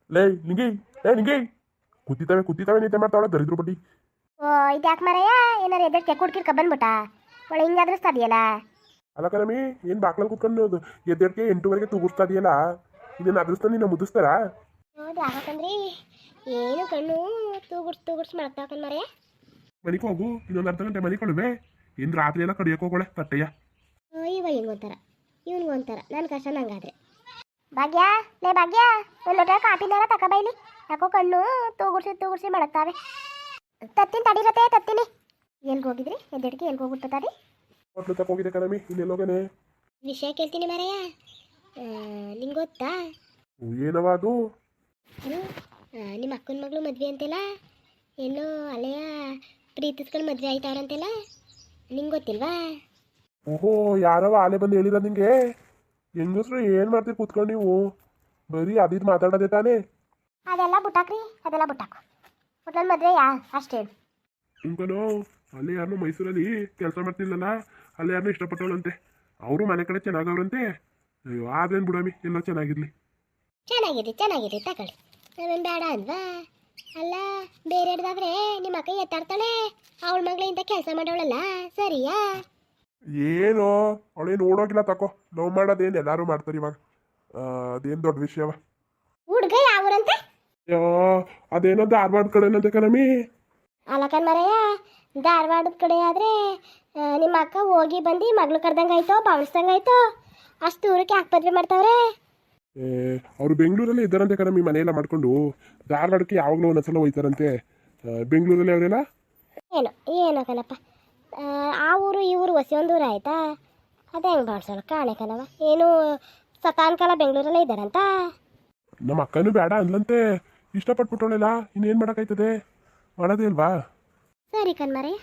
ಲೇ ನಿಂಗಿ ನಿಂಗಿ ಕುತ್ತಿತಾವೆ ನೀತೆ ಮಾಡ್ತಾವಳ ದರಿದ್ರ ಬಡ್ಡಿ. ಓ ಇದು ಯಾಕೆ ಮರಯ್ಯ ಏನಾರು ಎದ್ದಕ್ಕೆ ಕುಡ್ಕಿರ್ಕ ಬಂದ್ಬಿಟ್ಟ ಒಳ್ಳೆ ಹಿಂಗಾದ್ರೂ ಸ್ಥದಿಯಲ್ಲ. ಅಲ್ಲ ಕಣಮಿ ಏನು ಬಾಕ್ಲಲ್ಲಿ ಕುತ್ಕೊಂಡು ಎದ್ದೇಳಕ್ಕೆ 8:30ಗೆ ತೂಗುಸ್ತಾ ಇದೆಯಲ್ಲ, ಇದನ್ನ ಅದೃಷ್ಟ ನೀನು ಮುದಿಸ್ತಾರಾ? ಹೌದು ಯಾಕಂದ್ರಿ ಏನು ಕಣ್ಣು ತೂಗುಡ್ಸ್ ಮಾಡ್ತಾವ ಮರಯ್ಯ. ಮನಿಗೆ ಹೋಗು, ಇನ್ನೊಂದು ಅರ್ಧ ಗಂಟೆ ಮನೆ ಕೊಡುವೆ. ಇನ್ನು ರಾತ್ರಿ ಎಲ್ಲ ಕಡಿಯೋಕೆ ಹೋಗೋಳೆ ತಟ್ಟೆಯ. ಇವ ಹಿಂಗೊಂತಾರ ಇವನ್ಗೊಂತಾರ ನನ್ನ ಕಷ್ಟ ನಂಗಾದ್ರೆ. ಭಾಗ್ಯ ಲೇ ಭಾಗ್ಯ ಒಂದು ಲೋಟ ಕಾಪಿನಾರ ತಕಬೈಲಿ, ಯಾಕೋ ಕಣ್ಣು ತೂಗುಡ್ಸಿ ಮಳಗ್ತಾವೆ. ತತ್ತೀನಿ ತಡಿರತ್ತೆ ತತ್ತೀನಿ. ಎಲ್ಗೆ ಹೋಗಿದ್ರಿ ಎದ್ದೆಡ್ಗೆ ಎಲ್ಗೆ ಹೋಗ್ಬಿಡ್ತದೆ? ಹೋಟ್ಲು ತಕ್ಕ ಹೋಗಿದೆ ಕಣಮಿ, ಇನ್ನೆಲ್ಲೋಗನೆ ವಿಷಯ ಕೇಳ್ತೀನಿ ಮರಯ್ಯ. ನಿಂಗೆ ಗೊತ್ತಾ ಏನವ ಅದು? ನಿಮ್ಮ ಅಕ್ಕನ ಮಗಳು ಮದುವೆ ಅಂತೆಲ್ಲ, ಏನೋ ಅಲೆಯ ಪ್ರೀತಿಸ್ಕೊಂಡು ಮದುವೆ ಆಯ್ತವ್ರಂತೆಲ್ಲ, ನಿಂಗೆ ಗೊತ್ತಿಲ್ವಾ? ಓಹೋ ಯಾರವ ಆಲೆ ಬಂದು ಹೇಳಿರೋದು ನಿಂಗೆ? ಹೆಂಗಸ್ರು ಏನು ಮಾಡ್ತೀರಿ ಕೂತ್ಕೊಂಡು ನೀವು? ಬರೀ ಅದಿದ್ದು ಮಾತಾಡೋದೇ ತಾನೇ? ಅದೆಲ್ಲ ಬುಟ್ಟಾಕ್ರಿ, ಅದೆಲ್ಲ ಬುಟ್ಟಾಕು. ಒಟ್ನಲ್ಲಿ ಮದುವೆ ಅಷ್ಟೇ ಹೇಳು. ಇಂಕನೋ ಅಲ್ಲೇ ಯಾರನ್ನೂ ಮೈಸೂರಲ್ಲಿ ಕೆಲಸ ಮಾಡ್ತಿಲ್ಲಲ್ಲ, ಅಲ್ಲೇ ಯಾರನ್ನೂ ಇಷ್ಟಪಟ್ಟವಳಂತೆ. ಅವರು ಮನೆ ಕಡೆ ಚೆನ್ನಾಗವ್ರಂತೆ. ಅಯ್ಯೋ ಆದ್ರೇನು ಬಿಡಮಿ, ಎಲ್ಲ ಚೆನ್ನಾಗಿರ್ಲಿ. ಚೆನ್ನಾಗಿದೆ ತಗೊಳ್ಳಿ, ನಾವೇನು ಬೇಡ ಅಲ್ವಾ? ಅಲ್ಲ ಬೇರೆ ಹಿಡ್ದಾದ್ರೆ ನಿಮ್ಮ ಅಕ್ಕ ಎತ್ತಾಡ್ತಾಳೆ, ಅವಳ ಮಗಳು ಇಂಥ ಕೆಲಸ ಮಾಡೋಳಲ್ಲ ಸರಿಯಾ? ಏನೋ ಅವಳೇನು ನೋಡೋಗಿಲ್ಲ ತಕೋ, ಲವ್ ಮಾಡೋದೇನು ಎಲ್ಲರೂ ಮಾಡ್ತಾರೆ ಇವಾಗ, ಅದೇನು ದೊಡ್ಡ ವಿಷಯವ. ಹುಡುಗ ಯಾವೂರಂತೆ? ಅಯ್ಯೋ ಅದೇನೋ ಧಾರವಾಡ ಕಡೆನಂತೆ ಕಣಮಿ. ಅಲಕನ್ ಮರಯ್ಯ, ಧಾರವಾಡದ ಕಡೆ ಆದರೆ ನಿಮ್ಮ ಅಕ್ಕ ಹೋಗಿ ಬಂದು ಮಗಳು ಕರ್ದಂಗಾಯ್ತೋ ಬಾವಿಸ್ದಂಗಾಯ್ತೋ, ಅಷ್ಟು ದೂರಕ್ಕೆ ಯಾಕೆ ಮದುವೆ ಮಾಡ್ತಾವ್ರೆ? ಅವರು ಬೆಂಗಳೂರಲ್ಲೇ ಇದ್ದಾರಂತೆ ಕಣಮಿ, ಮನೆಯೆಲ್ಲ ಮಾಡ್ಕೊಂಡು. ಧಾರವಾಡಕ್ಕೆ ಯಾವಾಗಲೂ ಒಂದೊಂದ್ಸಲ ಹೋಯ್ತಾರಂತೆ. ಬೆಂಗಳೂರಲ್ಲಿ ಅವರೆಲ್ಲ ಏನೋ ಕಣಪ್ಪ, ಆ ಊರು ಈ ಊರು ಹೊಸೊಂದೂರು ಆಯ್ತಾ? ಅದೇ ಹೆಂಗೆ ಬಾಡ್ಸೋಣ ಕಾಣೆ ಕಣವ. ಏನು ಸತಾನ್ಕಾಲ ಬೆಂಗಳೂರಲ್ಲೇ ಇದ್ದಾರಂತ? ನಮ್ಮ ಅಕ್ಕನೂ ಬೇಡ ಅಂದ್ಲಂತೆ, ಇಷ್ಟಪಟ್ಬಿಟ್ಟವಳೆಲ್ಲ ಇನ್ನೇನು ಮಾಡೋಕ್ಕಾಯ್ತದೆ, ಮಾಡೋದೇ ಅಲ್ವಾ? ಸರಿ ಕಣ್ಮರೆ.